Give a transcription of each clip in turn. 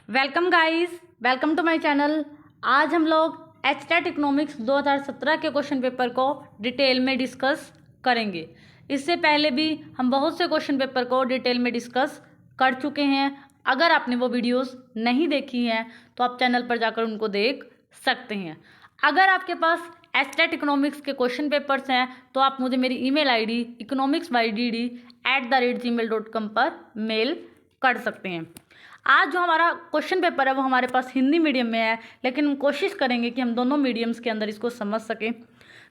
Welcome guys, welcome to my channel. आज हम लोग एचटेट इकोनॉमिक्स 2017 के क्वेश्चन पेपर को डिटेल में डिस्कस करेंगे। इससे पहले भी हम बहुत से क्वेश्चन पेपर को डिटेल में डिस्कस कर चुके हैं। अगर आपने वो वीडियोस नहीं देखी हैं तो आप चैनल पर जाकर उनको देख सकते हैं। अगर आपके पास एचटेट इकोनॉमिक्स के क्वेश्चन पेपर्स हैं तो आप मुझे मेरी ईमेल आईडी economicsbydd@gmail.com पर मेल कर सकते हैं। आज जो हमारा क्वेश्चन पेपर है वो हमारे पास हिंदी मीडियम में है, लेकिन हम कोशिश करेंगे कि हम दोनों मीडियम्स के अंदर इसको समझ सकें।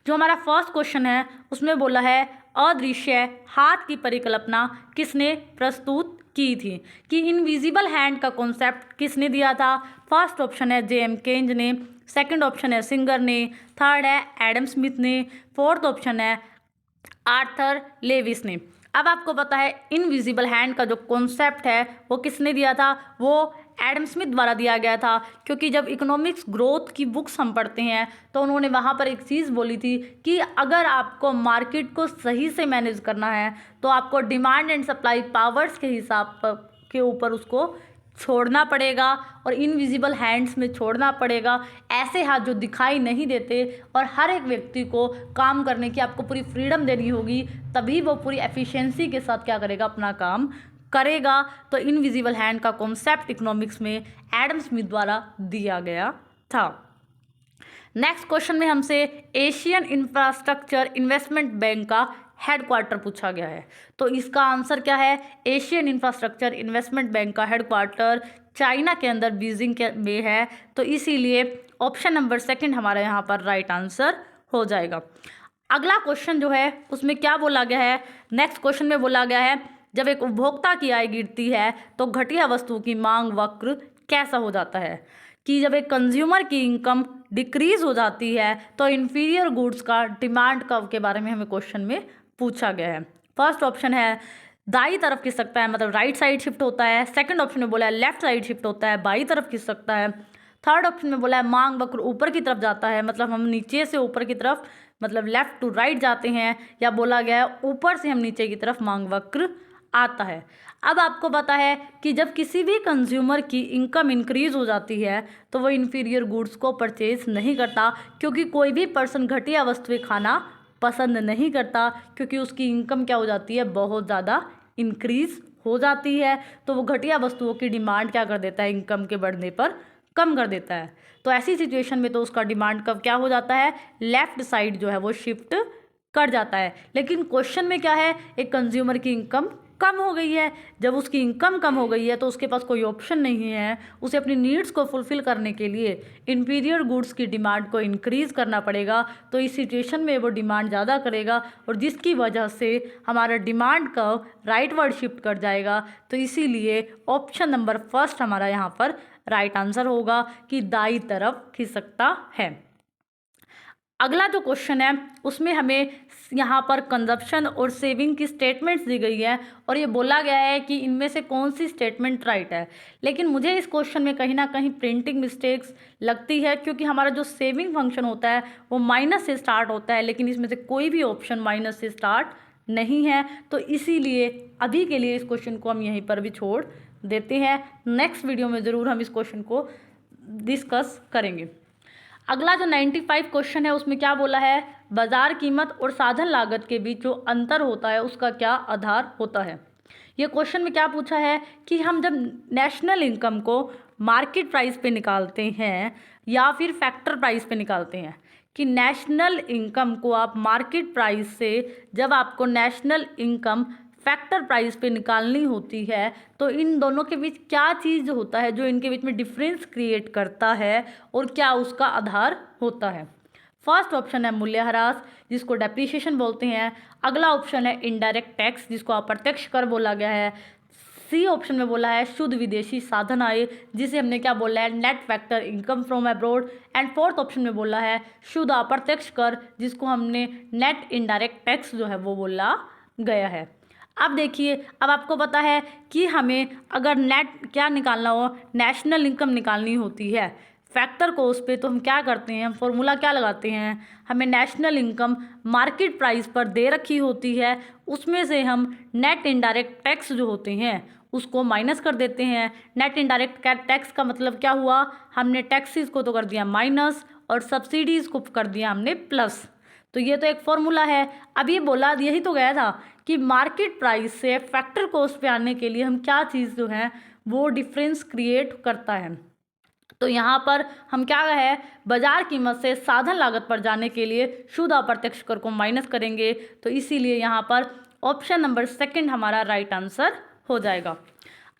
जो हमारा फर्स्ट क्वेश्चन है उसमें बोला है अदृश्य हाथ की परिकल्पना किसने प्रस्तुत की थी, कि इनविजिबल हैंड का कॉन्सेप्ट किसने दिया था। फर्स्ट ऑप्शन है जे एम केंज ने, सेकंड ऑप्शन है सिंगर ने, थर्ड है एडम स्मिथ ने, फोर्थ ऑप्शन है आर्थर लेविस ने। अब आपको पता है इनविजिबल हैंड का जो कॉन्सेप्ट है वो किसने दिया था, वो एडम स्मिथ द्वारा दिया गया था। क्योंकि जब इकोनॉमिक्स ग्रोथ की बुक्स हम पढ़ते हैं तो उन्होंने वहाँ पर एक चीज़ बोली थी कि अगर आपको मार्केट को सही से मैनेज करना है तो आपको डिमांड एंड सप्लाई पावर्स के हिसाब के ऊपर उसको छोड़ना पड़ेगा और इनविजिबल हैंड्स में छोड़ना पड़ेगा। ऐसे हाथ जो दिखाई नहीं देते और हर एक व्यक्ति को काम करने की आपको पूरी फ्रीडम देनी होगी, तभी वो पूरी एफिशिएंसी के साथ क्या करेगा, अपना काम करेगा। तो इनविजिबल हैंड का कॉन्सेप्ट इकोनॉमिक्स में एडम स्मिथ द्वारा दिया गया था। नेक्स्ट क्वेश्चन में हमसे एशियन इंफ्रास्ट्रक्चर इन्वेस्टमेंट बैंक का हेडक्वार्टर पूछा गया है। तो इसका आंसर क्या है, एशियन इंफ्रास्ट्रक्चर इन्वेस्टमेंट बैंक का हेडक्वार्टर चाइना के अंदर बीजिंग के में है। तो इसीलिए ऑप्शन नंबर सेकंड हमारा यहाँ पर राइट आंसर हो जाएगा। अगला क्वेश्चन जो है उसमें क्या बोला गया है, नेक्स्ट क्वेश्चन में बोला गया है जब एक उपभोक्ता की आय गिरती है तो घटिया वस्तु की मांग वक्र कैसा हो जाता है, कि जब एक कंज्यूमर की इनकम डिक्रीज हो जाती है तो इन्फीरियर गुड्स का डिमांड का के बारे में हमें क्वेश्चन में पूछा गया है। फर्स्ट ऑप्शन है दाई तरफ खिस सकता है, मतलब राइट साइड शिफ्ट होता है। सेकंड ऑप्शन में बोला है लेफ्ट साइड शिफ्ट होता है, बाई तरफ खिस सकता है। थर्ड ऑप्शन में बोला है मांग वक्र ऊपर की तरफ जाता है, मतलब हम नीचे से ऊपर की तरफ मतलब लेफ्ट टू राइट जाते हैं, या बोला गया है ऊपर से हम नीचे की तरफ मांग वक्र आता है। अब आपको पता है कि जब किसी भी कंज्यूमर की इनकम इंक्रीज हो जाती है तो वो इन्फीरियर गुड्स को परचेज नहीं करता, क्योंकि कोई भी पर्सन घटिया वस्तुएं खाना पसंद नहीं करता, क्योंकि उसकी इनकम क्या हो जाती है, बहुत ज़्यादा इंक्रीज हो जाती है। तो वो घटिया वस्तुओं की डिमांड क्या कर देता है, इनकम के बढ़ने पर कम कर देता है। तो ऐसी सिचुएशन में तो उसका डिमांड कब क्या हो जाता है, लेफ्ट साइड जो है वो शिफ्ट कर जाता है। लेकिन क्वेश्चन में क्या है, एक कंज्यूमर की इनकम कम हो गई है। जब उसकी इनकम कम हो गई है तो उसके पास कोई ऑप्शन नहीं है, उसे अपनी नीड्स को फुलफिल करने के लिए इंफीरियर गुड्स की डिमांड को इंक्रीज़ करना पड़ेगा। तो इस सिचुएशन में वो डिमांड ज़्यादा करेगा और जिसकी वजह से हमारा डिमांड कर्व राइटवर्ड शिफ्ट कर जाएगा। तो इसीलिए ऑप्शन नंबर फर्स्ट हमारा यहाँ पर राइट आंसर होगा कि दाई तरफ खिसकता है। अगला जो क्वेश्चन है उसमें हमें यहाँ पर कंजप्शन और सेविंग की स्टेटमेंट्स दी गई है और ये बोला गया है कि इनमें से कौन सी स्टेटमेंट राइट है। लेकिन मुझे इस क्वेश्चन में कहीं ना कहीं प्रिंटिंग मिस्टेक्स लगती है, क्योंकि हमारा जो सेविंग फंक्शन होता है वो माइनस से स्टार्ट होता है, लेकिन इसमें से कोई भी ऑप्शन माइनस से स्टार्ट नहीं है। तो इसीलिए अभी के लिए इस क्वेश्चन को हम यहीं पर भी छोड़ देते हैं। नेक्स्ट वीडियो में ज़रूर हम इस क्वेश्चन को डिस्कस करेंगे। अगला जो 95 क्वेश्चन है उसमें क्या बोला है, बाजार कीमत और साधन लागत के बीच जो अंतर होता है उसका क्या आधार होता है। ये क्वेश्चन में क्या पूछा है कि हम जब नेशनल इनकम को मार्केट प्राइस पे निकालते हैं या फिर फैक्टर प्राइस पे निकालते हैं, कि नेशनल इनकम को आप मार्केट प्राइस से जब आपको नेशनल इनकम फैक्टर प्राइस पे निकालनी होती है तो इन दोनों के बीच क्या चीज़ होता है जो इनके बीच में डिफरेंस क्रिएट करता है और क्या उसका आधार होता है। फर्स्ट ऑप्शन है मूल्यह्रास, जिसको डेप्रिसिएशन बोलते हैं। अगला ऑप्शन है इनडायरेक्ट टैक्स, जिसको अप्रत्यक्ष कर बोला गया है। सी ऑप्शन में बोला है शुद्ध विदेशी साधन आय, जिसे हमने क्या बोला है, net factor income from abroad. And fourth option में बोला है शुद्ध अप्रत्यक्ष कर, जिसको हमने नेट इनडायरेक्ट टैक्स जो है वो बोला गया है। अब देखिए, अब आपको पता है कि हमें अगर नेट क्या निकालना हो, नेशनल इनकम निकालनी होती है फैक्टर को उस पर, तो हम क्या करते हैं, फॉर्मूला क्या लगाते हैं, हमें नेशनल इनकम मार्केट प्राइस पर दे रखी होती है, उसमें से हम नेट इनडायरेक्ट टैक्स जो होते हैं उसको माइनस कर देते हैं। नेट इनडायरेक्ट टैक्स का मतलब क्या हुआ, हमने टैक्सेस को तो कर दिया माइनस और सब्सिडीज़ को कर दिया हमने प्लस। तो ये तो एक फॉर्मूला है। अब ये बोला यही तो गया था कि मार्केट प्राइस से फैक्टर कॉस्ट पे आने के लिए हम क्या चीज़ जो है वो डिफरेंस क्रिएट करता है। तो यहाँ पर हम क्या है, बाजार कीमत से साधन लागत पर जाने के लिए शुद्ध अप्रत्यक्ष कर को माइनस करेंगे। तो इसीलिए यहाँ पर ऑप्शन नंबर सेकंड हमारा राइट आंसर हो जाएगा।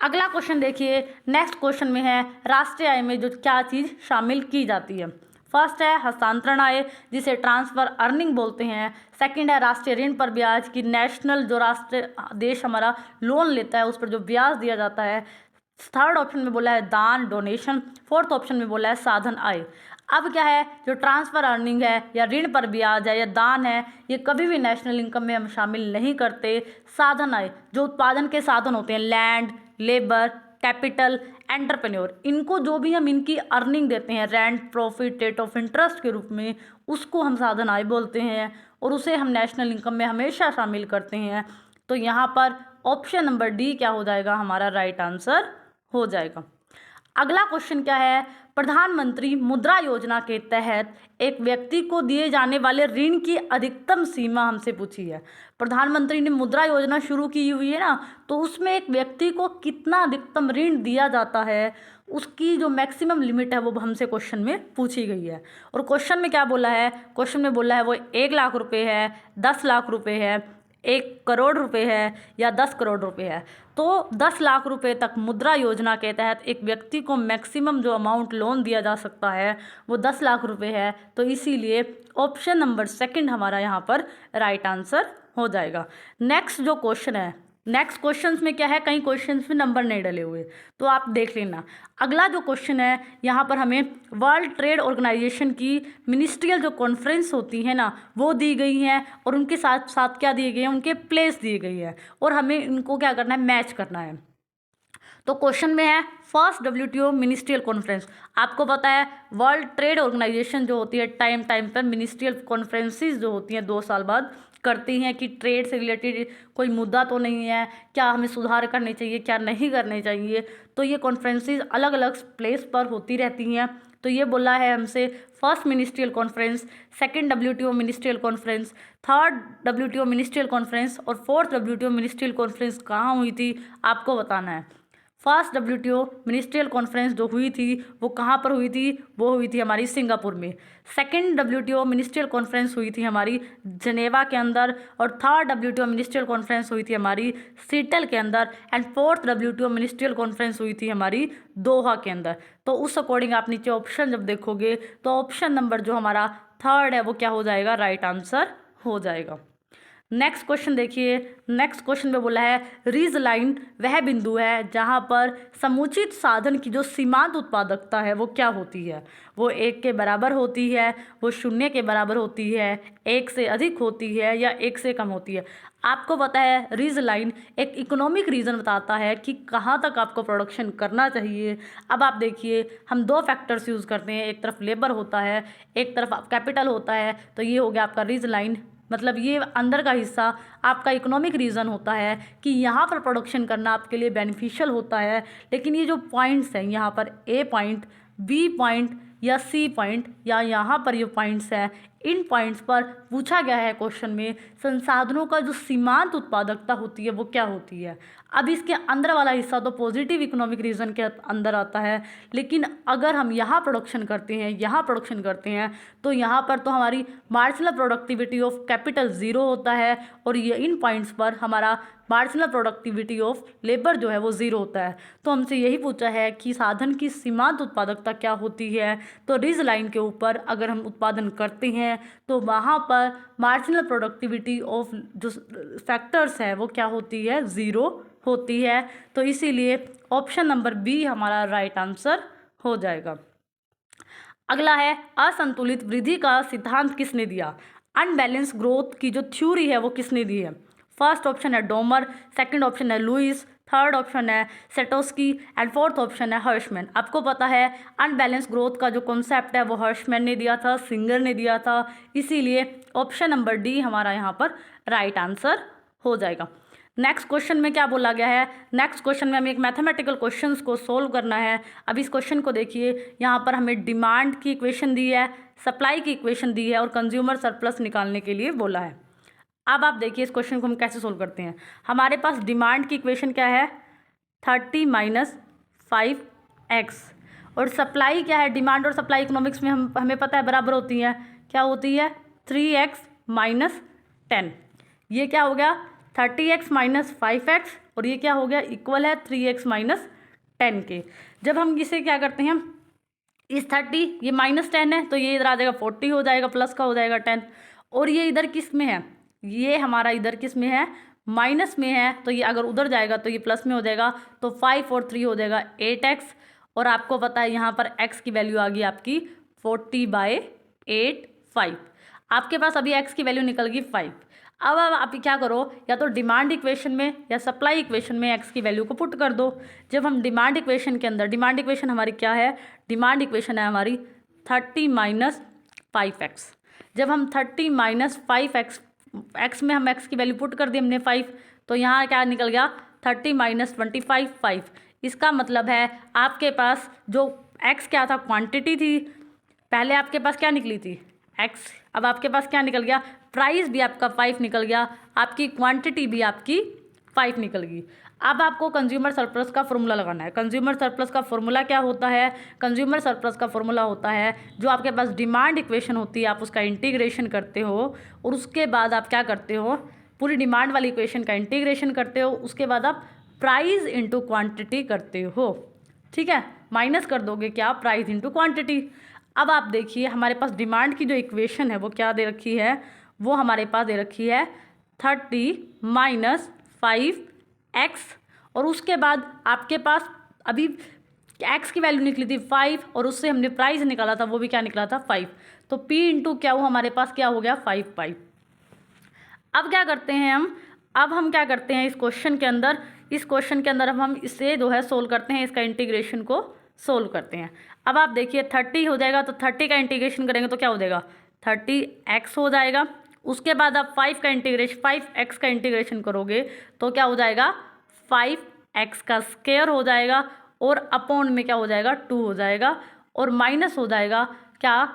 अगला क्वेश्चन देखिए, नेक्स्ट क्वेश्चन में है राष्ट्रीय आय में जो क्या चीज़ शामिल की जाती है। फर्स्ट है हस्तांतरण आय जिसे ट्रांसफर अर्निंग बोलते हैं। सेकंड है राष्ट्रीय ऋण पर ब्याज की नेशनल जो राष्ट्रीय देश हमारा लोन लेता है उस पर जो ब्याज दिया जाता है। थर्ड ऑप्शन में बोला है दान डोनेशन। फोर्थ ऑप्शन में बोला है साधन आय। अब क्या है, जो ट्रांसफर अर्निंग है या ऋण पर ब्याज है या दान है, ये कभी भी नेशनल इनकम में हम शामिल नहीं करते। साधन आय जो उत्पादन के साधन होते हैं, लैंड, लेबर, कैपिटल, एंटरप्रेन्योर, इनको जो भी हम इनकी अर्निंग देते हैं rent, profit, rate of interest के रूप में, उसको हम साधन आय बोलते हैं और उसे हम नेशनल इनकम में हमेशा शामिल करते हैं। तो यहाँ पर ऑप्शन नंबर डी क्या हो जाएगा, हमारा राइट आंसर हो जाएगा। अगला क्वेश्चन क्या है, प्रधानमंत्री मुद्रा योजना के तहत एक व्यक्ति को दिए जाने वाले ऋण की अधिकतम सीमा हमसे पूछी है। प्रधानमंत्री ने मुद्रा योजना शुरू की हुई है ना, तो उसमें एक व्यक्ति को कितना अधिकतम ऋण दिया जाता है, उसकी जो मैक्सिमम लिमिट है वो हमसे क्वेश्चन में पूछी गई है। और क्वेश्चन में क्या बोला है, क्वेश्चन में बोला है वो 1 लाख रुपए है, 10 लाख रुपए है, 1 करोड़ रुपए है या 10 करोड़ रुपए है। तो 10 लाख रुपए तक मुद्रा योजना के तहत एक व्यक्ति को मैक्सिमम जो अमाउंट लोन दिया जा सकता है वो 10 लाख रुपए है। तो इसीलिए ऑप्शन नंबर सेकंड हमारा यहाँ पर राइट आंसर हो जाएगा। नेक्स्ट जो क्वेश्चन है, नेक्स्ट क्वेश्चंस में क्या है, कई क्वेश्चंस में नंबर नहीं डले हुए तो आप देख लेना। अगला जो क्वेश्चन है यहाँ पर हमें वर्ल्ड ट्रेड ऑर्गेनाइजेशन की मिनिस्ट्रियल जो कॉन्फ्रेंस होती है ना वो दी गई हैं और उनके साथ साथ क्या दिए गए हैं, उनके प्लेस दिए गई है और हमें इनको क्या करना है, मैच करना है। तो क्वेश्चन में है फर्स्ट WTO मिनिस्ट्रियल कॉन्फ्रेंस। आपको पता है वर्ल्ड ट्रेड ऑर्गेनाइजेशन जो होती है टाइम टाइम पर मिनिस्ट्रियल कॉन्फ्रेंसेस जो होती हैं 2 साल बाद करती हैं कि ट्रेड से रिलेटेड कोई मुद्दा तो नहीं है, क्या हमें सुधार करने चाहिए, क्या नहीं करने चाहिए। तो ये कॉन्फ्रेंसेस अलग अलग प्लेस पर होती रहती हैं। तो ये बोला है हमसे first ministerial conference, second WTO ministerial conference, third WTO ministerial conference और फोर्थ WTO मिनिस्ट्रियल कॉन्फ्रेंस कहाँ हुई थी आपको बताना है। फर्स्ट WTO मिनिस्ट्रियल कॉन्फ्रेंस जो हुई थी वो कहाँ पर हुई थी, वो हुई थी हमारी सिंगापुर में। सेकंड WTO मिनिस्ट्रियल कॉन्फ्रेंस हुई थी हमारी जनेवा के अंदर और थर्ड WTO मिनिस्ट्रियल कॉन्फ्रेंस हुई थी हमारी सीटल के अंदर and fourth WTO ministerial conference हुई थी हमारी दोहा के अंदर। तो उस अकॉर्डिंग आप नीचे ऑप्शन जब देखोगे तो ऑप्शन नंबर जो हमारा थर्ड है वो क्या हो जाएगा, राइट आंसर हो जाएगा। नेक्स्ट क्वेश्चन देखिए, नेक्स्ट क्वेश्चन में बोला है रीज लाइन वह बिंदु है जहां पर समुचित साधन की जो सीमांत उत्पादकता है वो क्या होती है। वो 1 के बराबर होती है, वो 0 के बराबर होती है, 1 से अधिक होती है या 1 से कम होती है। आपको पता है रीज लाइन एक इकोनॉमिक रीज़न बताता है कि कहाँ तक आपको प्रोडक्शन करना चाहिए। अब आप देखिए हम 2 फैक्टर्स यूज़ करते हैं, एक तरफ लेबर होता है, एक तरफ कैपिटल होता है। तो ये हो गया आपका रीज लाइन, मतलब ये अंदर का हिस्सा आपका इकोनॉमिक रीज़न होता है कि यहाँ पर प्रोडक्शन करना आपके लिए बेनिफिशियल होता है। लेकिन ये जो पॉइंट्स हैं यहाँ पर A पॉइंट, B पॉइंट या C पॉइंट या यहाँ पर ये पॉइंट्स हैं, इन पॉइंट्स पर पूछा गया है क्वेश्चन में संसाधनों का जो सीमांत उत्पादकता होती है वो क्या होती है। अब इसके अंदर वाला हिस्सा तो पॉजिटिव इकोनॉमिक रीजन के अंदर आता है, लेकिन अगर हम यहाँ प्रोडक्शन करते हैं, यहाँ प्रोडक्शन करते हैं तो यहाँ पर तो हमारी मार्जिनल प्रोडक्टिविटी ऑफ कैपिटल 0 होता है और ये इन पॉइंट्स पर हमारा मार्जिनल प्रोडक्टिविटी ऑफ लेबर जो है वो 0 होता है। तो हमसे यही पूछा है कि साधन की सीमांत उत्पादकता क्या होती है। तो रिज लाइन के ऊपर अगर हम उत्पादन करते हैं तो वहाँ पर मार्जिनल प्रोडक्टिविटी ऑफ जो फैक्टर्स है वो क्या होती है, 0 होती है। तो इसीलिए ऑप्शन नंबर B हमारा राइट आंसर हो जाएगा। अगला है असंतुलित वृद्धि का सिद्धांत किसने दिया। अनबैलेंस ग्रोथ की जो थ्योरी है वो किसने दी है। फर्स्ट ऑप्शन है डोमर, सेकंड ऑप्शन है लुइस, थर्ड ऑप्शन है सेटोस्की एंड फोर्थ ऑप्शन है हर्शमैन। आपको पता है अनबैलेंस ग्रोथ का जो कॉन्सेप्ट है वो हर्शमैन ने दिया था, सिंगर ने दिया था। इसीलिए ऑप्शन नंबर D हमारा यहाँ पर राइट आंसर हो जाएगा। नेक्स्ट क्वेश्चन में क्या बोला गया है, नेक्स्ट क्वेश्चन में हमें एक मैथमेटिकल क्वेश्चंस को सोल्व करना है। अब इस क्वेश्चन को देखिए, यहाँ पर हमें डिमांड की इक्वेशन दी है, सप्लाई की इक्वेशन दी है और कंज्यूमर सरप्लस निकालने के लिए बोला है। अब आप देखिए इस क्वेश्चन को हम कैसे सोल्व करते हैं। हमारे पास डिमांड की इक्वेशन क्या है, 30 माइनस 5x, और सप्लाई क्या है, डिमांड और सप्लाई इकोनॉमिक्स में हमें पता है बराबर होती हैं, क्या होती है 3x माइनस 10। ये क्या हो गया 30x माइनस 5x, और ये क्या हो गया इक्वल है 3x माइनस 10 के। जब हम इसे क्या करते हैं, इस 30 ये माइनस 10 है तो ये इधर आ जाएगा 40 हो जाएगा, प्लस का हो जाएगा 10, और ये इधर किस में है, ये हमारा इधर किस में है, माइनस में है, तो ये अगर उधर जाएगा तो ये प्लस में हो जाएगा, तो 5 और 3 हो जाएगा 8x, और आपको पता है यहाँ पर x की वैल्यू आ गई आपकी 40/8 5। आपके पास अभी x की वैल्यू निकल गई 5। अब आप क्या करो, या तो डिमांड इक्वेशन में या सप्लाई इक्वेशन में x की वैल्यू को पुट कर दो। जब हम डिमांड इक्वेशन के अंदर, डिमांड इक्वेशन हमारी क्या है, डिमांड इक्वेशन है हमारी 30 माइनस 5x। जब हम 30 माइनस 5x, x में हम x की वैल्यू पुट कर दी हमने 5, तो यहाँ क्या निकल गया 30 माइनस 25 5। इसका मतलब है आपके पास जो x क्या था, क्वांटिटी थी, पहले आपके पास क्या निकली थी x, अब आपके पास क्या निकल गया, प्राइस भी आपका 5 निकल गया, आपकी क्वांटिटी भी आपकी 5 निकल गई। अब आपको कंज्यूमर सरप्लस का फॉर्मूला लगाना है। कंज्यूमर सरप्लस का फॉर्मूला क्या होता है, कंज्यूमर सरप्लस का फॉर्मूला होता है जो आपके पास डिमांड इक्वेशन होती है, आप उसका इंटीग्रेशन करते हो, और उसके बाद आप क्या करते हो, पूरी डिमांड वाली इक्वेशन का इंटीग्रेशन करते हो, उसके बाद आप प्राइस इंटू क्वांटिटी करते हो, ठीक है, माइनस कर दोगे क्या, प्राइस इंटू क्वांटिटी। अब आप देखिए हमारे पास डिमांड की जो इक्वेशन है वो क्या दे रखी है, वो हमारे पास दे रखी है 30 माइनस 5x, और उसके बाद आपके पास अभी x की वैल्यू निकली थी 5, और उससे हमने प्राइस निकाला था, वो भी क्या निकला था 5, तो p इंटू क्या हो हमारे पास क्या हो गया 5 अब क्या करते हैं हम क्या करते हैं इस क्वेश्चन के अंदर, इस क्वेश्चन के अंदर अब हम इसे जो है सोल्व करते हैं, इसका इंटीग्रेशन को सोल्व करते हैं। अब आप देखिए 30 हो जाएगा, तो 30 का इंटीग्रेशन करेंगे तो क्या हो जाएगा 30x हो जाएगा। उसके बाद आप 5 का इंटीग्रेशन, 5x का इंटीग्रेशन करोगे तो क्या हो जाएगा 5x का स्क्वायर हो जाएगा, और अपॉन में क्या हो जाएगा 2 हो जाएगा, और माइनस हो जाएगा क्या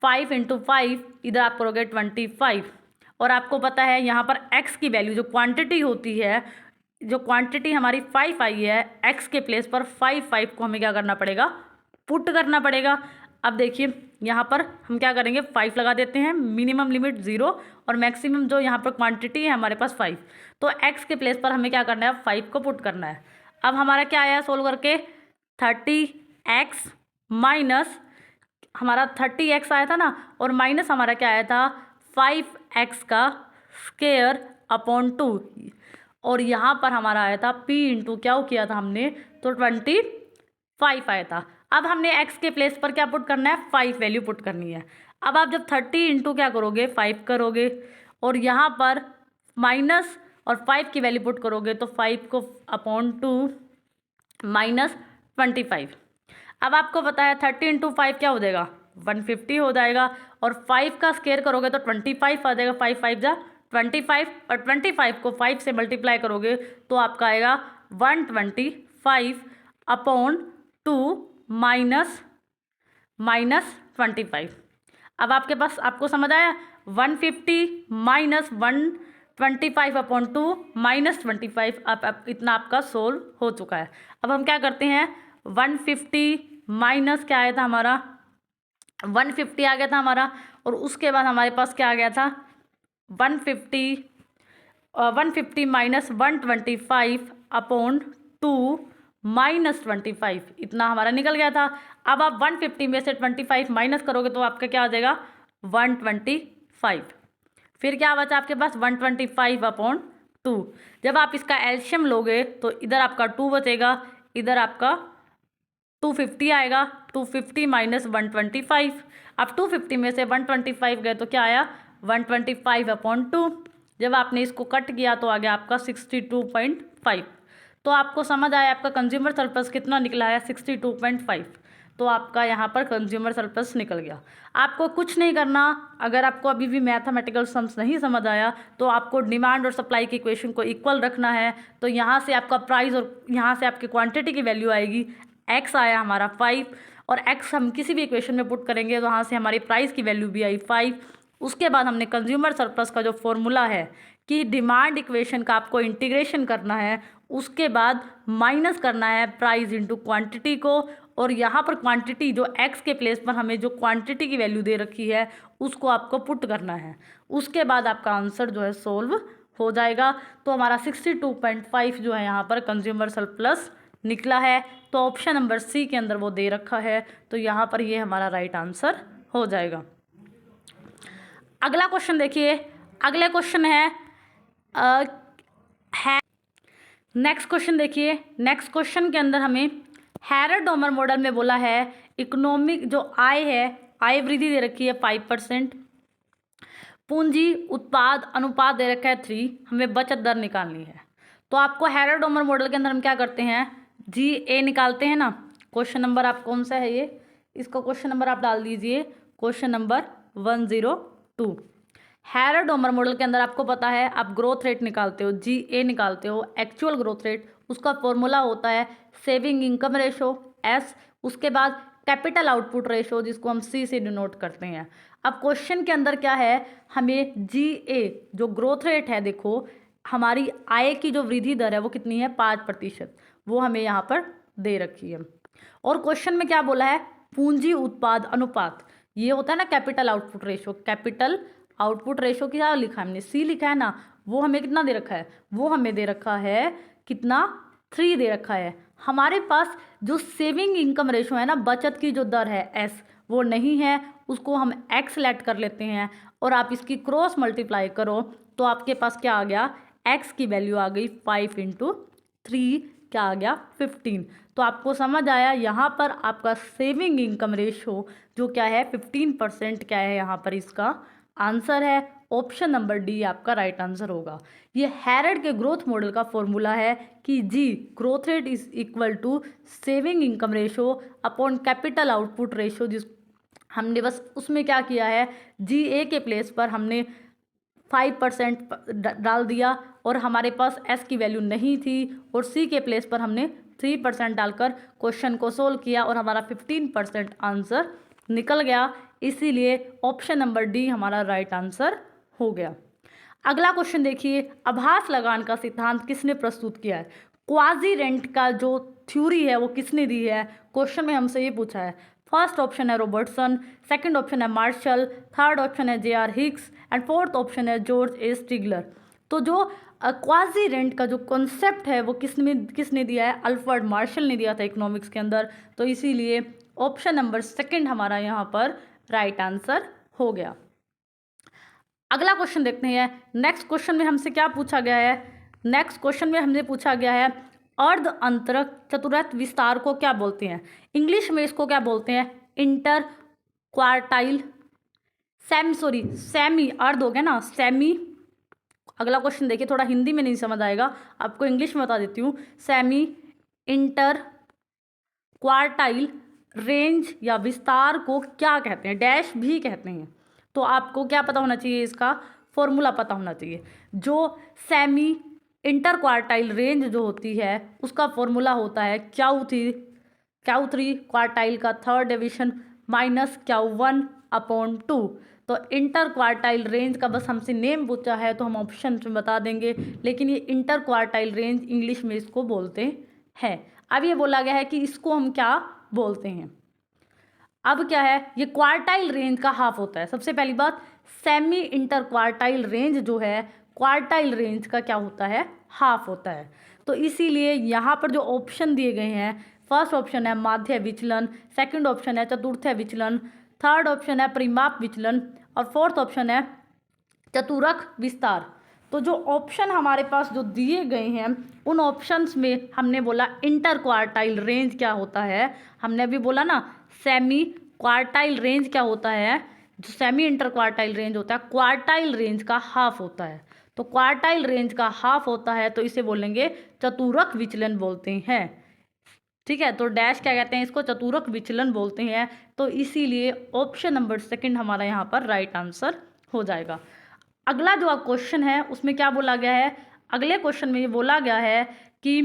5 इंटू 5, इधर आप करोगे 25, और आपको पता है यहाँ पर x की वैल्यू जो क्वांटिटी होती है, जो क्वांटिटी हमारी 5 आई है, x के प्लेस पर 5 को हमें क्या करना पड़ेगा, पुट करना पड़ेगा। अब देखिए यहाँ पर हम क्या करेंगे 5 लगा देते हैं, मिनिमम लिमिट 0 और मैक्सिमम जो यहाँ पर क्वांटिटी है हमारे पास 5, तो x के प्लेस पर हमें क्या करना है 5 को पुट करना है। अब हमारा क्या आया सोल्व करके 30x माइनस, हमारा 30x आया था ना, और माइनस हमारा क्या आया था 5x का स्क्वायर अपॉन 2, और यहाँ पर हमारा आया था p इंटू क्या किया था हमने, तो 25 आया था। अब हमने x के प्लेस पर क्या पुट करना है 5 वैल्यू पुट करनी है। अब आप जब 30 इंटू क्या करोगे 5 करोगे, और यहाँ पर माइनस और 5 की वैल्यू पुट करोगे तो 5 को अपॉन 2 माइनस 25। अब आपको पता है 30 इंटू 5 क्या हो जाएगा 150 हो जाएगा, और 5 का स्क्वायर करोगे तो 25 आ जाएगा, 5 5 जा 25, और 25 को 5 से मल्टीप्लाई करोगे तो आपका आएगा 125 अपॉन 2 माइनस 25। अब आपके पास, आपको समझ आया, 150 माइनस 125 अपॉन 2 माइनस 25, अब इतना आपका सोल्व हो चुका है। अब हम क्या करते हैं 150 माइनस क्या आया था हमारा 150 आ गया था हमारा, और उसके बाद हमारे पास क्या आ गया था 150 माइनस 125 अपॉन 2 माइनस 25, इतना हमारा निकल गया था। अब आप 150 में से 25 माइनस करोगे तो आपका क्या आ जाएगा 125, फिर क्या बचा आपके पास 125 अपॉन 2। जब आप इसका एलशियम लोगे तो इधर आपका 2 बचेगा, इधर आपका 250 आएगा, 250 माइनस 125, अब 250 में से 125 गए तो क्या आया 125 अपॉन 2। जब आपने इसको कट किया तो आ गया आपका 62.5। तो आपको समझ आया आपका कंज्यूमर सरप्लस कितना निकला है 62.5। तो आपका यहाँ पर कंज्यूमर सरप्लस निकल गया। आपको कुछ नहीं करना। अगर आपको अभी भी मैथमेटिकल सम्स नहीं समझ आया तो आपको डिमांड और सप्लाई की इक्वेशन को इक्वल रखना है। तो यहाँ से आपका प्राइस और यहाँ से आपकी क्वांटिटी की वैल्यू आएगी। एक्स आया हमारा 5 और एक्स हम किसी भी इक्वेशन में पुट करेंगे तो वहाँ से हमारी प्राइस की वैल्यू भी आई 5। उसके बाद हमने कंज्यूमर सरप्लस का जो फॉर्मूला है कि डिमांड इक्वेशन का आपको इंटीग्रेशन करना है, उसके बाद माइनस करना है प्राइस इंटू क्वांटिटी को, और यहाँ पर क्वांटिटी जो एक्स के प्लेस पर हमें जो क्वांटिटी की वैल्यू दे रखी है उसको आपको पुट करना है। उसके बाद आपका आंसर जो है सोल्व हो जाएगा। तो हमारा 62.5 जो है यहाँ पर कंज्यूमर सरप्लस निकला है। तो ऑप्शन नंबर सी के अंदर वो दे रखा है, तो यहाँ पर ये हमारा राइट आंसर हो जाएगा। अगला क्वेश्चन देखिए। अगले क्वेश्चन है नेक्स्ट क्वेश्चन देखिए। नेक्स्ट क्वेश्चन के अंदर हमें हैरर-डोमर मॉडल में बोला है इकोनॉमिक जो आय है, आय वृद्धि दे रखी है 5%, पूंजी उत्पाद अनुपात दे रखा है 3, हमें बचत दर निकालनी है। तो आपको हैरर-डोमर मॉडल के अंदर हम क्या करते हैं, जी ए निकालते हैं ना। क्वेश्चन नंबर आप कौन सा है ये, इसका क्वेश्चन नंबर आप डाल दीजिए, क्वेश्चन नंबर 102। हैरर-डोमर मॉडल के अंदर आपको पता है आप ग्रोथ रेट निकालते हो, जी ए निकालते हो, एक्चुअल ग्रोथ रेट। उसका फॉर्मूला होता है सेविंग इनकम रेशो एस, उसके बाद कैपिटल आउटपुट रेशो जिसको हम सी से डिनोट करते हैं। अब क्वेश्चन के अंदर क्या है, हमें जी ए जो ग्रोथ रेट है, देखो हमारी आय की जो वृद्धि दर है वो कितनी है 5%, वो हमें यहाँ पर दे रखी है। और क्वेश्चन में क्या बोला है, पूंजी उत्पाद अनुपात, ये होता है ना capital output ratio. Capital output ratio क्या लिखा है हमने, सी लिखा है ना। वो हमें कितना दे रखा है, वो हमें दे रखा है कितना 3 दे रखा है। हमारे पास जो सेविंग इनकम रेशो है ना, बचत की जो दर है एस, वो नहीं है, उसको हम एक्स लेट कर लेते हैं और आप इसकी क्रॉस मल्टीप्लाई करो तो आपके पास क्या आ गया, एक्स की वैल्यू आ गई 5 × 3 क्या आ गया 15। तो आपको समझ आया यहाँ पर आपका सेविंग इनकम रेशो जो क्या है 15% क्या है, यहाँ पर इसका आंसर है ऑप्शन नंबर डी आपका राइट आंसर होगा। ये हैरड के ग्रोथ मॉडल का फॉर्मूला है कि G growth rate is equal to saving income ratio upon capital output ratio. जिस हमने बस उसमें क्या किया है, जी ए के प्लेस पर हमने 5% डाल दिया और हमारे पास एस की वैल्यू नहीं थी, और सी के प्लेस पर हमने 3% डालकर क्वेश्चन को सोल्व किया और हमारा 15% आंसर निकल गया। इसीलिए ऑप्शन नंबर डी हमारा राइट आंसर हो गया। अगला क्वेश्चन देखिए, आभास लगान का सिद्धांत किसने प्रस्तुत किया है। क्वाजी रेंट का जो थ्योरी है वो किसने दी है, क्वेश्चन में हमसे ये पूछा है। फर्स्ट ऑप्शन है रॉबर्टसन, सेकंड ऑप्शन है मार्शल, थर्ड ऑप्शन है JR. Hicks and fourth option है जॉर्ज ए. स्टिगलर। तो जो क्वाजी रेंट का जो कॉन्सेप्ट है वो किसने दिया है, अल्फ्रेड मार्शल ने दिया था इकोनॉमिक्स के अंदर। तो इसीलिए ऑप्शन नंबर सेकंड हमारा यहाँ पर राइट आंसर हो गया। अगला क्वेश्चन देखते हैं। नेक्स्ट क्वेश्चन में हमसे क्या पूछा गया है, नेक्स्ट क्वेश्चन में हमसे पूछा गया है अर्ध अंतरक चतुरस्र विस्तार को क्या बोलते हैं। इंग्लिश में इसको क्या बोलते हैं, इंटर क्वार्टाइल सेमी, अर्ध हो गया ना सेमी। अगला क्वेश्चन देखिए, थोड़ा हिंदी में नहीं समझ आएगा, आपको इंग्लिश में बता देती हूँ। सेमी इंटर क्वार्टाइल रेंज या विस्तार को क्या कहते हैं, डैश भी कहते हैं। तो आपको क्या पता होना चाहिए, इसका फॉर्मूला पता होना चाहिए। जो सेमी इंटर क्वार्टाइल रेंज जो होती है उसका फॉर्मूला होता है Q3 क्वार्टाइल का थर्ड डिवीजन माइनस Q1/2। तो इंटर क्वार्टाइल रेंज का बस हमसे नेम पूछा है तो हम ऑप्शन में बता देंगे, लेकिन ये इंटर क्वार्टाइल रेंज इंग्लिश में इसको बोलते हैं। अब ये बोला गया है कि इसको हम क्या बोलते हैं। अब क्या है, ये क्वार्टाइल रेंज का हाफ होता है। सबसे पहली बात, सेमी इंटर क्वार्टाइल रेंज जो है क्वार्टाइल रेंज का क्या होता है, हाफ होता है। तो इसीलिए यहाँ पर जो ऑप्शन दिए गए हैं, फर्स्ट ऑप्शन है माध्य विचलन, सेकंड ऑप्शन है चतुर्थ विचलन, थर्ड ऑप्शन है परिमाप विचलन और फोर्थ ऑप्शन है चतुरक विस्तार। तो जो ऑप्शन हमारे पास जो दिए गए हैं उन ऑप्शंस में हमने बोला इंटर क्वार्टाइल रेंज क्या होता है, हमने अभी बोला ना सेमी क्वार्टाइल रेंज क्या होता है, जो सेमी इंटर क्वार्टाइल रेंज होता है क्वार्टाइल रेंज का हाफ होता है। तो क्वार्टाइल रेंज का हाफ होता है तो इसे बोलेंगे चतुरक विचलन बोलते हैं। ठीक है, तो डैश क्या कहते हैं इसको, चतुरक विचलन बोलते हैं। तो इसीलिए ऑप्शन नंबर सेकंड हमारा यहाँ पर राइट आंसर हो जाएगा। अगला जो क्वेश्चन है उसमें क्या बोला गया है, अगले क्वेश्चन में ये बोला गया है कि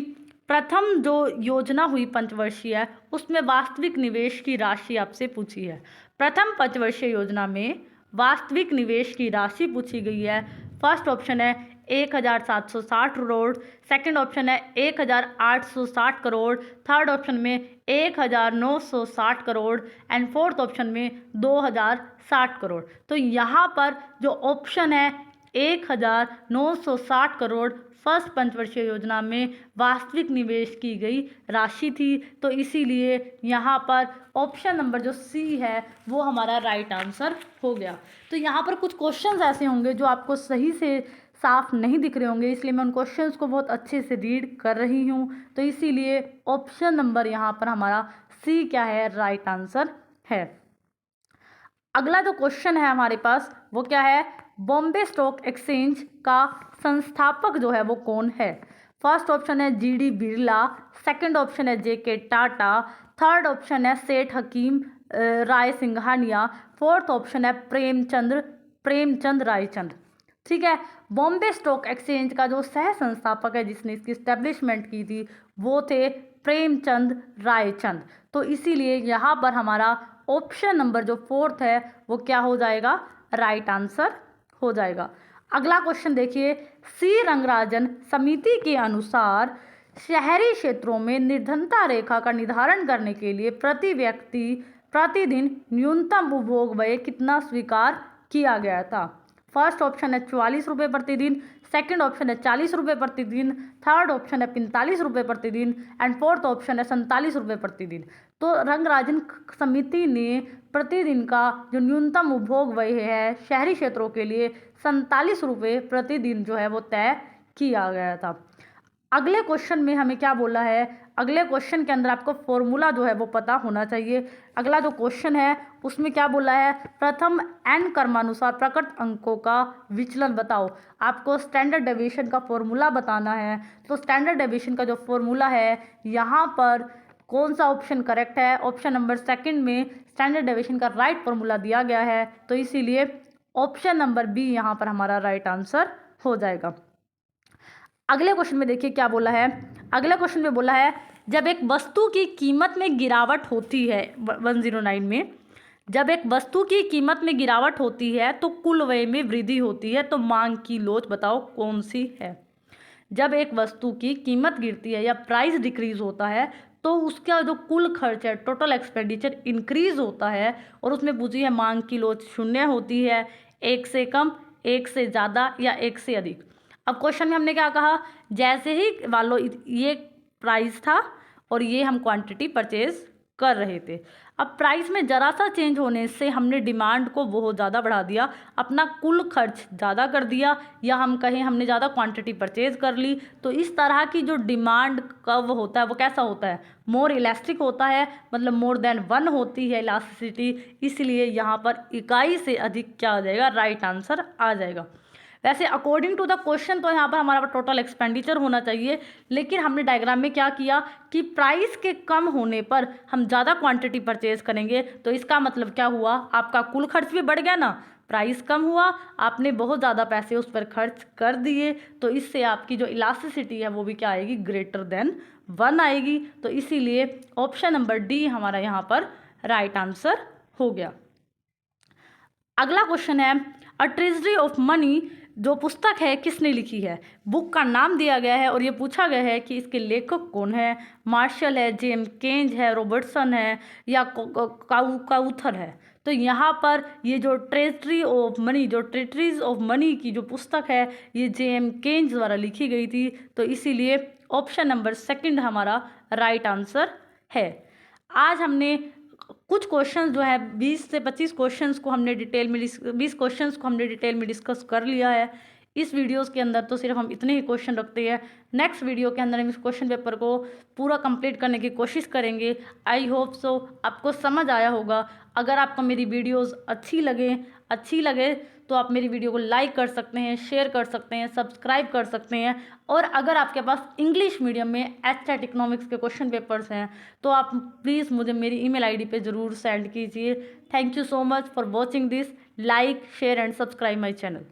प्रथम जो योजना हुई पंचवर्षीय उसमें वास्तविक निवेश की राशि आपसे पूछी है। प्रथम पंचवर्षीय योजना में वास्तविक निवेश की राशि पूछी गई है। फर्स्ट ऑप्शन है 1760 करोड़, सेकंड ऑप्शन है 1860 करोड़, थर्ड ऑप्शन में 1960 करोड़ एंड फोर्थ ऑप्शन में 2060 करोड़। तो यहाँ पर जो ऑप्शन है 1960 करोड़ फर्स्ट पंचवर्षीय योजना में वास्तविक निवेश की गई राशि थी। तो इसीलिए यहाँ पर ऑप्शन नंबर जो सी है वो हमारा राइट आंसर हो गया। तो यहाँ पर कुछ क्वेश्चंस ऐसे होंगे जो आपको सही से साफ नहीं दिख रहे होंगे, इसलिए मैं उन क्वेश्चंस को बहुत अच्छे से रीड कर रही हूँ। तो इसीलिए ऑप्शन नंबर यहाँ पर हमारा सी क्या है, राइट आंसर है। अगला जो क्वेश्चन है हमारे पास वो क्या है, बॉम्बे स्टॉक एक्सचेंज का संस्थापक जो है वो कौन है। फर्स्ट ऑप्शन है जीडी बिरला, सेकंड ऑप्शन है जेके टाटा, थर्ड ऑप्शन है सेठ हकीम राय सिंघानिया, फोर्थ ऑप्शन है प्रेमचंद रायचंद। ठीक है, बॉम्बे स्टॉक एक्सचेंज का जो सह संस्थापक है जिसने इसकी इस्टेब्लिशमेंट की थी वो थे प्रेमचंद रायचंद। तो इसीलिए यहाँ पर हमारा ऑप्शन नंबर जो फोर्थ है वो क्या हो जाएगा, राइट आंसर हो जाएगा। अगला क्वेश्चन देखिए, सी रंगराजन समिति के अनुसार शहरी क्षेत्रों में निर्धनता रेखा का निर्धारण करने के लिए प्रति व्यक्ति प्रतिदिन न्यूनतम उपभोग व्यय कितना स्वीकार किया गया था। फर्स्ट ऑप्शन है 44 रुपये प्रतिदिन, सेकंड ऑप्शन है 40 रुपये प्रतिदिन, थर्ड ऑप्शन है 45 रुपये प्रतिदिन एंड फोर्थ ऑप्शन है 47 रुपये प्रतिदिन। तो रंगराजन समिति ने प्रतिदिन का जो न्यूनतम उपभोग व्यय है शहरी क्षेत्रों के लिए 47 रुपये प्रतिदिन जो है वो तय किया गया था। अगले क्वेश्चन में हमें क्या बोला है, अगले क्वेश्चन के अंदर आपको फॉर्मूला जो है वो पता होना चाहिए। अगला जो क्वेश्चन है उसमें क्या बोला है, प्रथम n क्रमानुसार प्रकट अंकों का विचलन बताओ। आपको स्टैंडर्ड डेविएशन का फॉर्मूला बताना है। तो स्टैंडर्ड डेविएशन का जो फॉर्मूला है यहाँ पर कौन सा ऑप्शन करेक्ट है, ऑप्शन नंबर सेकंड में स्टैंडर्ड डेविएशन का राइट फॉर्मूला दिया गया है। तो इसीलिए ऑप्शन नंबर बी यहाँ पर हमारा राइट आंसर हो जाएगा। अगले क्वेश्चन में देखिए क्या बोला है, अगले क्वेश्चन में बोला है जब एक वस्तु की कीमत में गिरावट होती है 109 में, जब एक वस्तु की कीमत में गिरावट होती है तो कुल व्यय में वृद्धि होती है। तो मांग की लोच बताओ कौन सी है। जब एक वस्तु की कीमत गिरती है या प्राइस डिक्रीज होता है तो उसका जो कुल खर्च है टोटल एक्सपेंडिचर इंक्रीज होता है और उसमें पूछी है मांग की लोच शून्य होती है, एक से कम, एक से ज़्यादा या एक से अधिक। अब क्वेश्चन में हमने क्या कहा, जैसे ही मान लो ये प्राइस था और ये हम क्वांटिटी परचेज कर रहे थे, अब प्राइस में ज़रा सा चेंज होने से हमने डिमांड को बहुत ज़्यादा बढ़ा दिया, अपना कुल खर्च ज़्यादा कर दिया, या हम कहें हमने ज़्यादा क्वांटिटी परचेज कर ली। तो इस तरह की जो डिमांड कर्व होता है वो कैसा होता है, मोर इलास्टिक होता है, मतलब मोर देन 1 होती है इलास्टिसिटी। इसलिए यहाँ पर इकाई से अधिक क्या आ जाएगा, राइट आंसर आ जाएगा। वैसे अकॉर्डिंग टू द क्वेश्चन तो यहाँ पर हमारा टोटल एक्सपेंडिचर होना चाहिए, लेकिन हमने डायग्राम में क्या किया कि प्राइस के कम होने पर हम ज़्यादा क्वांटिटी परचेज करेंगे। तो इसका मतलब क्या हुआ, आपका कुल खर्च भी बढ़ गया ना, प्राइस कम हुआ, आपने बहुत ज़्यादा पैसे उस पर खर्च कर दिए, तो इससे आपकी जो इलास्टिसिटी है वो भी क्या आएगी, ग्रेटर देन 1 आएगी। तो इसीलिए ऑप्शन नंबर डी हमारा यहाँ पर राइट आंसर हो गया। अगला क्वेश्चन है, अ ट्रेजरी ऑफ मनी जो पुस्तक है किसने लिखी है। बुक का नाम दिया गया है और ये पूछा गया है कि इसके लेखक कौन है, मार्शल है, जेम्स केंज है, रॉबर्टसन है या काउथर है। तो यहाँ पर ये जो ट्रेजरी ऑफ मनी, जो ट्रेजरीज ऑफ मनी की जो पुस्तक है ये जेएम केंज द्वारा लिखी गई थी। तो इसीलिए ऑप्शन नंबर सेकंड हमारा राइट आंसर है। आज हमने कुछ क्वेश्चंस जो है 20 से 25 क्वेश्चंस को हमने डिटेल में 20 क्वेश्चंस को हमने डिटेल में डिस्कस कर लिया है। इस वीडियोस के अंदर तो सिर्फ हम इतने ही क्वेश्चन रखते हैं। नेक्स्ट वीडियो के अंदर हम इस क्वेश्चन पेपर को पूरा कंप्लीट करने की कोशिश करेंगे। आई होप सो आपको समझ आया होगा। अगर आपको मेरी वीडियोस अच्छी लगे तो आप मेरी वीडियो को लाइक कर सकते हैं, शेयर कर सकते हैं, सब्सक्राइब कर सकते हैं। और अगर आपके पास इंग्लिश मीडियम में एचटेट इकोनॉमिक्स के क्वेश्चन पेपर्स हैं तो आप प्लीज़ मुझे मेरी ईमेल आईडी पे ज़रूर सेंड कीजिए। Thank you so much for watching this. Like, share and subscribe my channel.